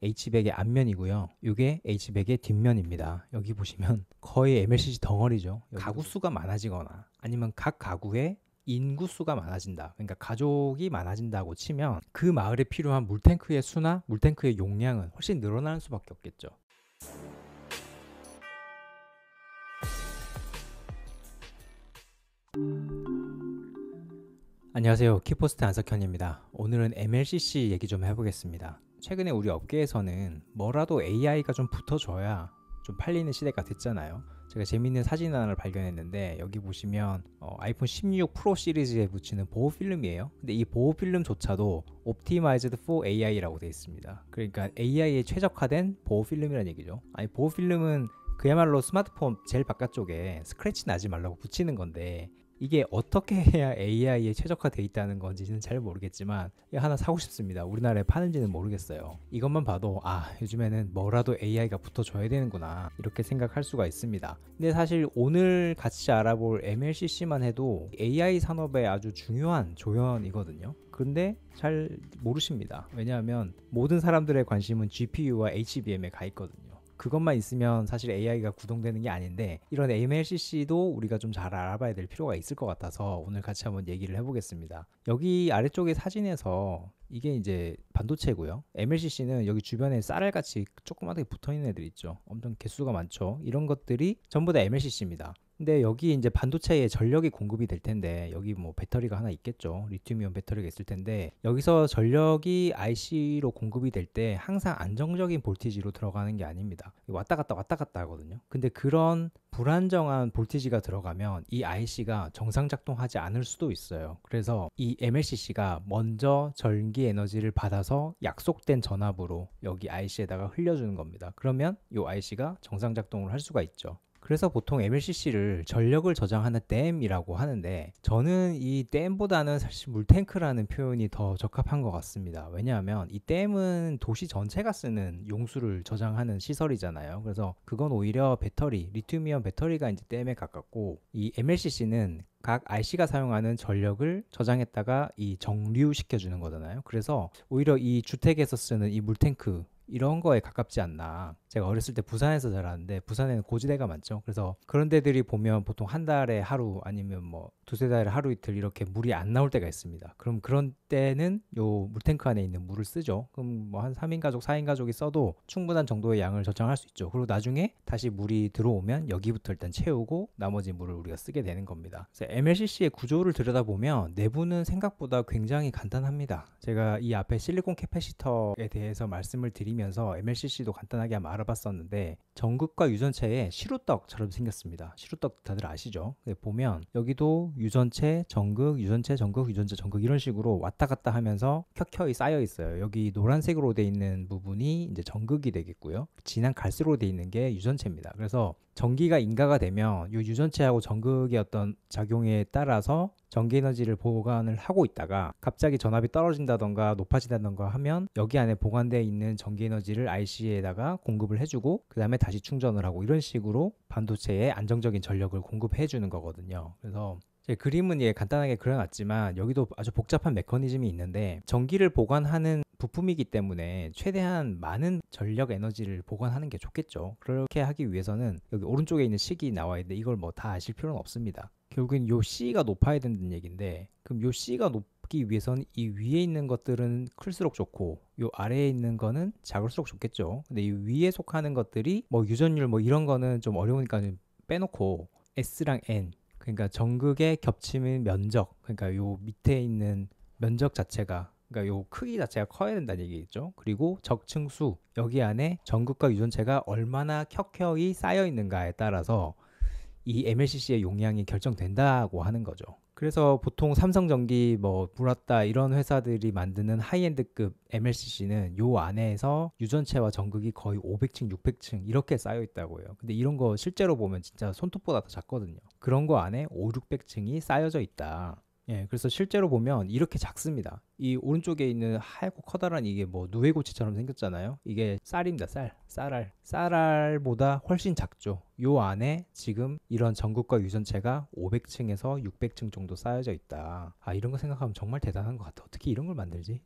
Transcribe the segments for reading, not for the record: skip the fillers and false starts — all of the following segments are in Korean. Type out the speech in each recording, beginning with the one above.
H백의 앞면이고요. 이게 H백의 뒷면입니다. 여기 보시면 거의 MLCC 덩어리죠. 가구 수가 많아지거나 아니면 각 가구에 인구수가 많아진다. 그러니까 가족이 많아진다고 치면 그 마을에 필요한 물탱크의 수나 물탱크의 용량은 훨씬 늘어나는 수밖에 없겠죠. 안녕하세요. 키포스트 안석현입니다. 오늘은 MLCC 얘기 좀 해보겠습니다. 최근에 우리 업계에서는 뭐라도 AI가 좀 붙어줘야 좀 팔리는 시대가 됐잖아요. 제가 재밌는 사진 하나를 발견했는데 여기 보시면 아이폰 16 프로 시리즈에 붙이는 보호 필름이에요. 근데 이 보호 필름조차도 Optimized for AI라고 되어 있습니다. 그러니까 AI에 최적화된 보호 필름이라는 얘기죠. 아니, 보호 필름은 그야말로 스마트폰 제일 바깥쪽에 스크래치 나지 말라고 붙이는 건데 이게 어떻게 해야 AI에 최적화되어 있다는 건지는 잘 모르겠지만 하나 사고 싶습니다. 우리나라에 파는지는 모르겠어요. 이것만 봐도 요즘에는 뭐라도 AI가 붙어줘야 되는구나 이렇게 생각할 수가 있습니다. 근데 사실 오늘 같이 알아볼 MLCC만 해도 AI 산업의 아주 중요한 조연이거든요. 그런데 잘 모르십니다. 왜냐하면 모든 사람들의 관심은 GPU와 HBM에 가 있거든요. 그것만 있으면 사실 AI가 구동되는 게 아닌데 이런 MLCC도 우리가 좀 잘 알아봐야 될 필요가 있을 것 같아서 오늘 같이 한번 얘기를 해보겠습니다. 여기 아래쪽에 사진에서 이게 이제 반도체고요. MLCC는 여기 주변에 쌀알같이 조그맣게 붙어있는 애들 있죠. 엄청 개수가 많죠. 이런 것들이 전부 다 MLCC입니다. 근데 여기 이제 반도체에 전력이 공급이 될 텐데 여기 뭐 배터리가 하나 있겠죠. 리튬이온 배터리가 있을 텐데 여기서 전력이 IC로 공급이 될 때 항상 안정적인 볼티지로 들어가는 게 아닙니다. 왔다 갔다 하거든요. 근데 그런 불안정한 볼티지가 들어가면 이 IC가 정상 작동하지 않을 수도 있어요. 그래서 이 MLCC가 먼저 전기 에너지를 받아서 약속된 전압으로 여기 IC에다가 흘려주는 겁니다. 그러면 이 IC가 정상 작동을 할 수가 있죠. 그래서 보통 MLCC를 전력을 저장하는 댐이라고 하는데 저는 이 댐보다는 사실 물탱크라는 표현이 더 적합한 것 같습니다. 왜냐하면 이 댐은 도시 전체가 쓰는 용수를 저장하는 시설이잖아요. 그래서 그건 오히려 배터리, 리튬이온 배터리가 이제 댐에 가깝고 이 MLCC는 각 IC가 사용하는 전력을 저장했다가 이 정류시켜주는 거잖아요. 그래서 오히려 이 주택에서 쓰는 이 물탱크 이런 거에 가깝지 않나. 제가 어렸을 때 부산에서 자랐는데 부산에는 고지대가 많죠. 그래서 그런 데들이 보면 보통 한 달에 하루 아니면 뭐 두세 달에 하루 이틀 이렇게 물이 안 나올 때가 있습니다. 그럼 그런 때는 요 물탱크 안에 있는 물을 쓰죠. 그럼 뭐 한 3인 가족, 4인 가족이 써도 충분한 정도의 양을 저장할 수 있죠. 그리고 나중에 다시 물이 들어오면 여기부터 일단 채우고 나머지 물을 우리가 쓰게 되는 겁니다. 그래서 MLCC의 구조를 들여다보면 내부는 생각보다 굉장히 간단합니다. 제가 이 앞에 실리콘 캐패시터에 대해서 말씀을 드리면서 MLCC도 간단하게 한번 알아봤었는데 전극과 유전체에 시루떡처럼 생겼습니다. 시루떡 다들 아시죠? 보면 여기도 유전체, 전극, 유전체, 전극, 유전체, 전극 이런 식으로 왔다 갔다 하면서 켜켜이 쌓여 있어요. 여기 노란색으로 돼 있는 부분이 이제 전극이 되겠고요. 진한 갈색으로 돼 있는 게 유전체입니다. 그래서 전기가 인가가 되면 이 유전체하고 전극의 어떤 작용에 따라서 전기 에너지를 보관을 하고 있다가 갑자기 전압이 떨어진다던가 높아진다던가 하면 여기 안에 보관되어 있는 전기 에너지를 IC에다가 공급을 해주고 그 다음에 다시 충전을 하고 이런 식으로 반도체에 안정적인 전력을 공급해 주는 거거든요. 그래서 제 그림은 간단하게 그려놨지만 여기도 아주 복잡한 메커니즘이 있는데 전기를 보관하는 부품이기 때문에 최대한 많은 전력 에너지를 보관하는 게 좋겠죠. 그렇게 하기 위해서는 여기 오른쪽에 있는 식이 나와 있는데 이걸 뭐 다 아실 필요는 없습니다. 결국엔 요 C가 높아야 된다는 얘기인데 그럼 요 C가 높기 위해서는 이 위에 있는 것들은 클수록 좋고 요 아래에 있는 거는 작을수록 좋겠죠. 근데 이 위에 속하는 것들이 뭐 유전율 뭐 이런 거는 좀 어려우니까 빼놓고 S랑 N 그러니까 전극의 겹침의 면적 그러니까 요 밑에 있는 면적 자체가 그러니까 요 크기 자체가 커야 된다는 얘기겠죠. 그리고 적층수 여기 안에 전극과 유전체가 얼마나 켜켜이 쌓여 있는가에 따라서 이 MLCC의 용량이 결정된다고 하는 거죠. 그래서 보통 삼성전기, 뭐 브라타 이런 회사들이 만드는 하이엔드급 MLCC는 요 안에서 유전체와 전극이 거의 500층, 600층 이렇게 쌓여 있다고 해요. 근데 이런 거 실제로 보면 진짜 손톱보다 더 작거든요. 그런 거 안에 5, 600층이 쌓여져 있다. 예, 그래서 실제로 보면 이렇게 작습니다. 이 오른쪽에 있는 하얗고 커다란 이게 뭐 누에고치처럼 생겼잖아요. 이게 쌀입니다. 쌀알보다 훨씬 작죠. 요 안에 지금 이런 전극과 유전체가 500층에서 600층 정도 쌓여져 있다. 아, 이런 거 생각하면 정말 대단한 것 같아. 어떻게 이런 걸 만들지?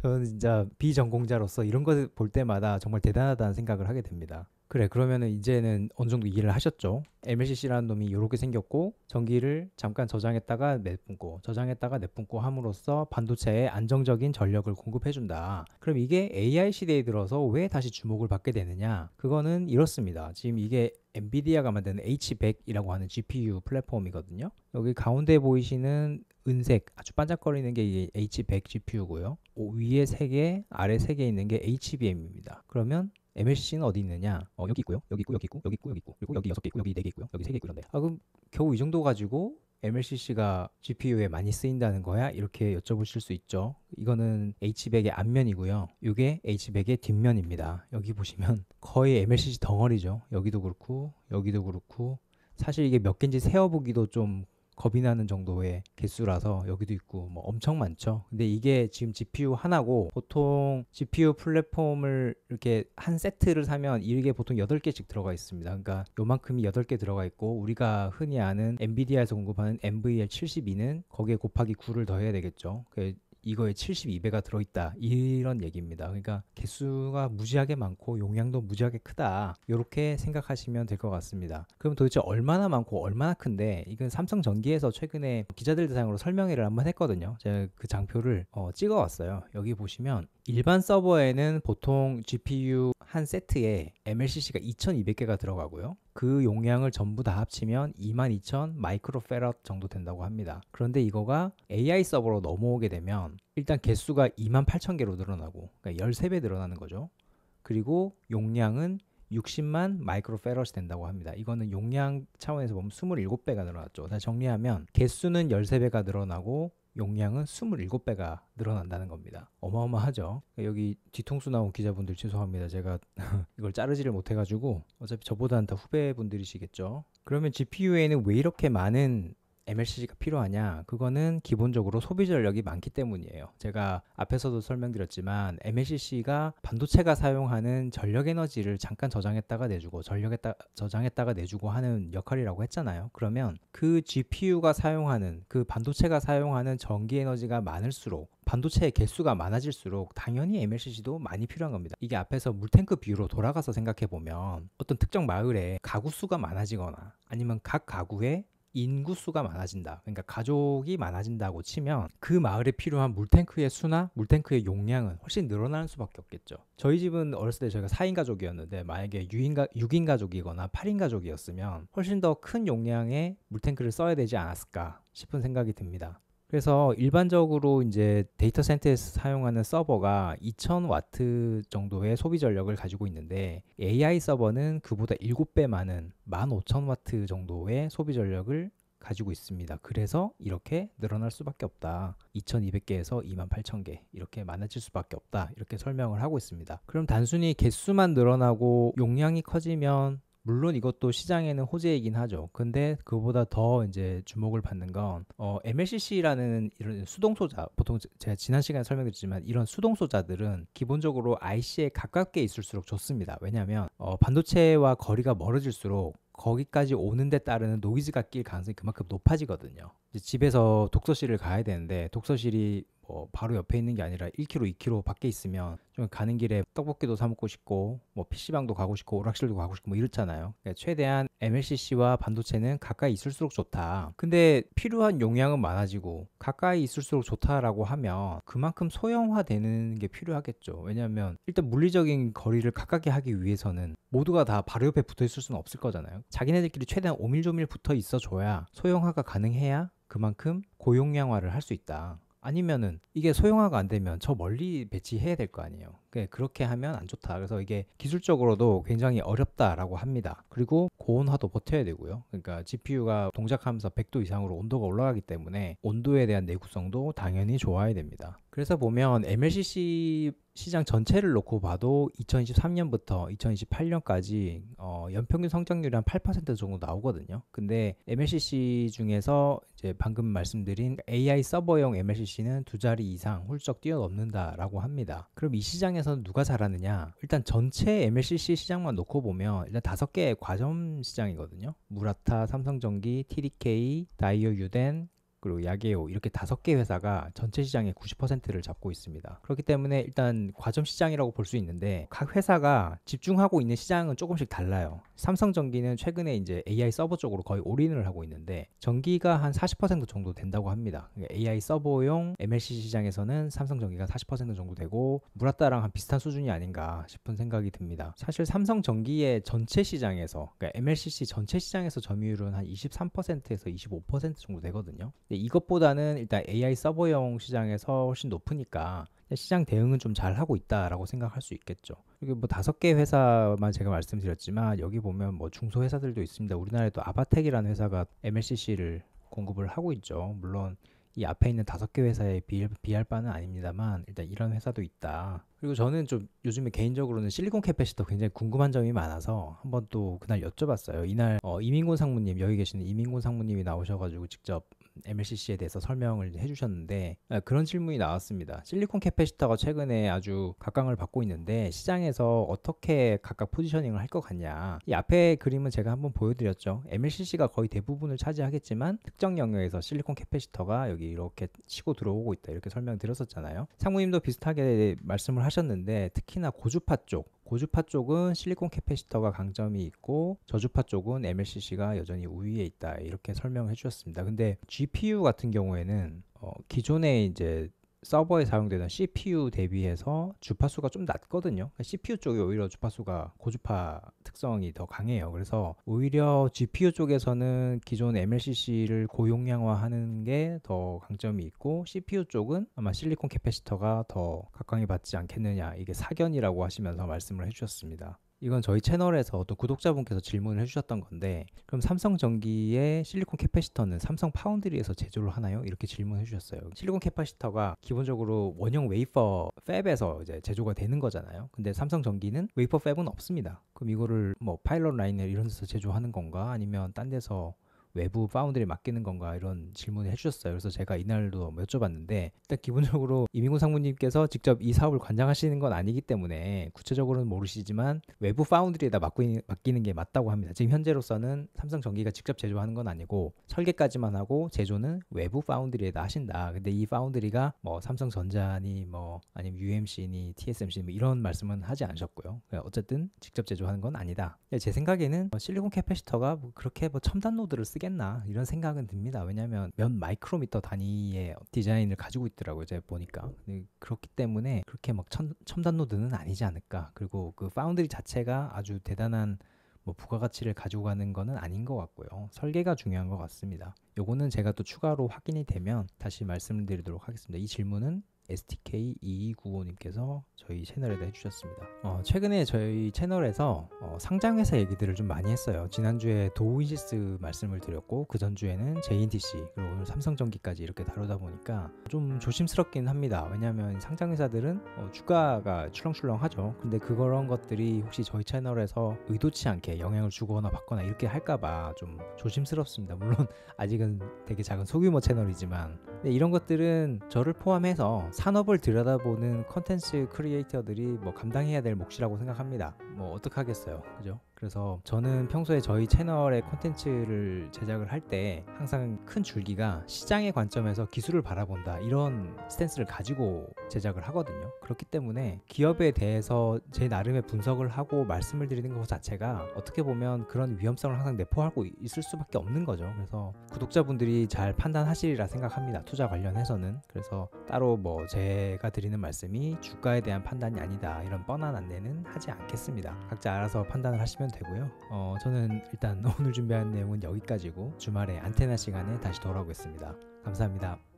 저는 진짜 비전공자로서 이런 거 볼 때마다 정말 대단하다는 생각을 하게 됩니다. 그래, 그러면은 이제는 어느 정도 이해를 하셨죠? MLCC라는 놈이 이렇게 생겼고 전기를 잠깐 저장했다가 내뿜고 함으로써 반도체에 안정적인 전력을 공급해준다. 그럼 이게 AI 시대에 들어서 왜 다시 주목을 받게 되느냐? 그거는 이렇습니다. 지금 이게 엔비디아가 만든 H100이라고 하는 GPU 플랫폼이거든요. 여기 가운데 보이시는 은색 아주 반짝거리는 게 이게 H100 GPU고요. 위에 3개, 아래 3개 있는 게 HBM입니다. 그러면 MLCC는 어디 있느냐? 여기 있고요. 여기 있고, 여기 있고, 여기 있고, 여기 있고, 그리고 여기 6개 있고, 여기 4개 있고요. 여기 3개 있고, 이런데. 그럼 겨우 이 정도 가지고 MLCC가 GPU에 많이 쓰인다는 거야? 이렇게 여쭤보실 수 있죠. 이거는 H100의 앞면이고요. 이게 H100의 뒷면입니다. 여기 보시면 거의 MLCC 덩어리죠. 여기도 그렇고, 여기도 그렇고. 사실 이게 몇 개인지 세어보기도 좀 겁이 나는 정도의 개수라서 여기도 있고 뭐 엄청 많죠. 근데 이게 지금 GPU 하나고 보통 GPU 플랫폼을 이렇게 한 세트를 사면 이게 보통 8개씩 들어가 있습니다. 그러니까 요만큼이 8개 들어가 있고 우리가 흔히 아는 엔비디아에서 공급하는 NVL72는 거기에 곱하기 9를 더해야 되겠죠. 이거에 72배가 들어있다 이런 얘기입니다. 그러니까 개수가 무지하게 많고 용량도 무지하게 크다 이렇게 생각하시면 될 것 같습니다. 그럼 도대체 얼마나 많고 얼마나 큰데 이건 삼성전기에서 최근에 기자들 대상으로 설명회를 한번 했거든요. 제가 그 장표를 찍어 왔어요. 여기 보시면 일반 서버에는 보통 GPU 한 세트에 MLCC가 2200개가 들어가고요. 그 용량을 전부 다 합치면 22000 마이크로페럿 정도 된다고 합니다. 그런데 이거가 AI 서버로 넘어오게 되면 일단 개수가 28000개로 늘어나고 그러니까 13배 늘어나는 거죠. 그리고 용량은 60만 마이크로페럿이 된다고 합니다. 이거는 용량 차원에서 보면 27배가 늘어났죠. 다시 정리하면 개수는 13배가 늘어나고 용량은 27배가 늘어난다는 겁니다. 어마어마하죠. 여기 뒤통수 나온 기자분들 죄송합니다. 제가 이걸 자르지를 못해가지고 어차피 저보다는 더 후배분들이시겠죠. 그러면 GPU에는 왜 이렇게 많은 MLCC가 필요하냐? 그거는 기본적으로 소비 전력이 많기 때문이에요. 제가 앞에서도 설명드렸지만 MLCC가 반도체가 사용하는 전력 에너지를 잠깐 저장했다가 내주고 저장했다가 내주고 하는 역할이라고 했잖아요. 그러면 그 GPU가 사용하는 그 반도체가 사용하는 전기 에너지가 많을수록 반도체의 개수가 많아질수록 당연히 MLCC도 많이 필요한 겁니다. 이게 앞에서 물탱크 비유로 돌아가서 생각해보면 어떤 특정 마을에 가구 수가 많아지거나 아니면 각 가구에 인구수가 많아진다. 그러니까 가족이 많아진다고 치면 그 마을에 필요한 물탱크의 수나 물탱크의 용량은 훨씬 늘어나는 수밖에 없겠죠. 저희 집은 어렸을 때 저희가 4인 가족이었는데 만약에 6인 가족이거나 8인 가족이었으면 훨씬 더 큰 용량의 물탱크를 써야 되지 않았을까 싶은 생각이 듭니다. 그래서 일반적으로 이제 데이터 센터에서 사용하는 서버가 2000와트 정도의 소비 전력을 가지고 있는데 AI 서버는 그보다 7배 많은 15000와트 정도의 소비 전력을 가지고 있습니다. 그래서 이렇게 늘어날 수밖에 없다. 2200개에서 28000개 이렇게 많아질 수밖에 없다. 이렇게 설명을 하고 있습니다. 그럼 단순히 개수만 늘어나고 용량이 커지면 물론 이것도 시장에는 호재이긴 하죠. 근데 그보다 더 이제 주목을 받는 건 MLCC라는 이런 수동소자, 보통 제가 지난 시간에 설명드렸지만 이런 수동소자들은 기본적으로 IC에 가깝게 있을수록 좋습니다. 왜냐하면 반도체와 거리가 멀어질수록 거기까지 오는 데 따르는 노이즈가 낄 가능성이 그만큼 높아지거든요. 이제 집에서 독서실을 가야 되는데 독서실이 바로 옆에 있는 게 아니라 1km, 2km 밖에 있으면 좀 가는 길에 떡볶이도 사 먹고 싶고 PC방도 가고 싶고 오락실도 가고 싶고 이렇잖아요. 그러니까 최대한 MLCC와 반도체는 가까이 있을수록 좋다. 근데 필요한 용량은 많아지고 가까이 있을수록 좋다라고 하면 그만큼 소형화되는 게 필요하겠죠. 왜냐하면 일단 물리적인 거리를 가깝게 하기 위해서는 모두가 다 바로 옆에 붙어 있을 수는 없을 거잖아요. 자기네들끼리 최대한 오밀조밀 붙어 있어 줘야 소형화가 가능해야 그만큼 고용량화를 할 수 있다. 아니면은 이게 소형화가 안 되면 저 멀리 배치해야 될 거 아니에요. 그렇게 하면 안 좋다. 그래서 이게 기술적으로도 굉장히 어렵다라고 합니다. 그리고 고온화도 버텨야 되고요. 그러니까 GPU가 동작하면서 100도 이상으로 온도가 올라가기 때문에 온도에 대한 내구성도 당연히 좋아야 됩니다. 그래서 보면 MLCC 시장 전체를 놓고 봐도 2023년부터 2028년까지 연평균 성장률이 한 8% 정도 나오거든요. 근데 MLCC 중에서 이제 방금 말씀드린 AI 서버용 MLCC는 두 자리 이상 훌쩍 뛰어넘는다라고 합니다. 그럼 이 시장에서는 누가 잘하느냐? 일단 전체 MLCC 시장만 놓고 보면 일단 5개의 과점 시장이거든요. 무라타, 삼성전기, TDK, 다이오 유덴, 그리고 야게오 이렇게 5개 회사가 전체 시장의 90%를 잡고 있습니다. 그렇기 때문에 일단 과점 시장이라고 볼 수 있는데 각 회사가 집중하고 있는 시장은 조금씩 달라요. 삼성전기는 최근에 이제 AI 서버 쪽으로 거의 올인을 하고 있는데 전기가 한 40% 정도 된다고 합니다. 그러니까 AI 서버용 MLCC 시장에서는 삼성전기가 40% 정도 되고 무라따랑 한 비슷한 수준이 아닌가 싶은 생각이 듭니다. 사실 삼성전기의 전체 시장에서 그러니까 MLCC 전체 시장에서 점유율은 한 23%에서 25% 정도 되거든요. 이것보다는 일단 AI 서버용 시장에서 훨씬 높으니까 시장 대응은 좀 잘 하고 있다라고 생각할 수 있겠죠. 이게 뭐 5개 회사만 제가 말씀드렸지만 여기 보면 뭐 중소 회사들도 있습니다. 우리나라에도 아바텍이라는 회사가 MLCC를 공급을 하고 있죠. 물론 이 앞에 있는 5개 회사에 비할 바는 아닙니다만 일단 이런 회사도 있다. 그리고 저는 좀 요즘에 개인적으로는 실리콘 캐패시터 굉장히 궁금한 점이 많아서 한번 또 그날 여쭤봤어요. 이날 이민곤 상무님, 여기 계시는 이민곤 상무님이 나오셔가지고 직접 MLCC에 대해서 설명을 해주셨는데 그런 질문이 나왔습니다. 실리콘 캐패시터가 최근에 아주 각광을 받고 있는데 시장에서 어떻게 각각 포지셔닝을 할 것 같냐. 이 앞에 그림은 제가 한번 보여드렸죠. MLCC가 거의 대부분을 차지하겠지만 특정 영역에서 실리콘 캐패시터가 여기 이렇게 치고 들어오고 있다 이렇게 설명드렸었잖아요. 상무님도 비슷하게 말씀을 하셨는데 특히나 고주파 쪽은 실리콘 캐패시터가 강점이 있고 저주파 쪽은 MLCC가 여전히 우위에 있다 이렇게 설명해 주셨습니다. 근데 GPU 같은 경우에는 기존에 이제 서버에 사용되던 CPU 대비해서 주파수가 좀 낮거든요. CPU 쪽이 오히려 주파수가 고주파 특성이 더 강해요. 그래서 오히려 GPU 쪽에서는 기존 MLCC를 고용량화하는 게 더 강점이 있고 CPU 쪽은 아마 실리콘 캐패시터가 더 각광이 받지 않겠느냐 이게 사견이라고 하시면서 말씀을 해주셨습니다. 이건 저희 채널에서 어떤 구독자분께서 질문을 해주셨던 건데 그럼 삼성전기의 실리콘 캐패시터는 삼성 파운드리에서 제조를 하나요? 이렇게 질문해 주셨어요. 실리콘 캐패시터가 기본적으로 원형 웨이퍼 팹에서 이제 제조가 되는 거잖아요. 근데 삼성전기는 웨이퍼 팹은 없습니다. 그럼 이거를 뭐 파일럿 라인을 이런 데서 제조하는 건가? 아니면 딴 데서 외부 파운드리에 맡기는 건가 이런 질문을 해주셨어요. 그래서 제가 이날도 여쭤봤는데 일단 기본적으로 이민곤 상무님께서 직접 이 사업을 관장하시는 건 아니기 때문에 구체적으로는 모르시지만 외부 파운드리에다 맡기는 게 맞다고 합니다. 지금 현재로서는 삼성전기가 직접 제조하는 건 아니고 설계까지만 하고 제조는 외부 파운드리에다 하신다. 근데 이 파운드리가 뭐 삼성전자니 뭐 아니면 UMC니 TSMC 뭐 이런 말씀은 하지 않으셨고요. 어쨌든 직접 제조하는 건 아니다. 제 생각에는 실리콘 캐패시터가 뭐 그렇게 뭐 첨단 노드를 쓰겠나 이런 생각은 듭니다. 왜냐하면 몇 마이크로미터 단위의 디자인을 가지고 있더라고요. 제가 보니까. 그렇기 때문에 그렇게 막 첨단 노드는 아니지 않을까. 그리고 그 파운드리 자체가 아주 대단한 뭐 부가가치를 가지고 가는 거는 아닌 것 같고요. 설계가 중요한 것 같습니다. 요거는 제가 또 추가로 확인이 되면 다시 말씀드리도록 하겠습니다. 이 질문은 STK2295님께서 저희 채널에다 해주셨습니다. 최근에 저희 채널에서 상장회사 얘기들을 좀 많이 했어요. 지난주에 도우인시스 말씀을 드렸고 그 전주에는 JNTC 그리고 오늘 삼성전기까지 이렇게 다루다 보니까 좀 조심스럽긴 합니다. 왜냐하면 상장회사들은 주가가 출렁출렁하죠. 근데 그런 것들이 혹시 저희 채널에서 의도치 않게 영향을 주거나 받거나 이렇게 할까봐 좀 조심스럽습니다. 물론 아직은 되게 작은 소규모 채널이지만 이런 것들은 저를 포함해서 산업을 들여다보는 컨텐츠 크리에이터들이 뭐 감당해야 될 몫이라고 생각합니다. 뭐 어떡하겠어요, 그죠? 그래서 저는 평소에 저희 채널의 콘텐츠를 제작을 할 때 항상 큰 줄기가 시장의 관점에서 기술을 바라본다 이런 스탠스를 가지고 제작을 하거든요. 그렇기 때문에 기업에 대해서 제 나름의 분석을 하고 말씀을 드리는 것 자체가 어떻게 보면 그런 위험성을 항상 내포하고 있을 수밖에 없는 거죠. 그래서 구독자분들이 잘 판단하시리라 생각합니다. 투자 관련해서는. 그래서 따로 뭐 제가 드리는 말씀이 주가에 대한 판단이 아니다 이런 뻔한 안내는 하지 않겠습니다. 각자 알아서 판단을 하시면 되고요. 저는 일단 오늘 준비한 내용은 여기까지고 주말에 안테나 시간에 다시 돌아오겠습니다. 감사합니다.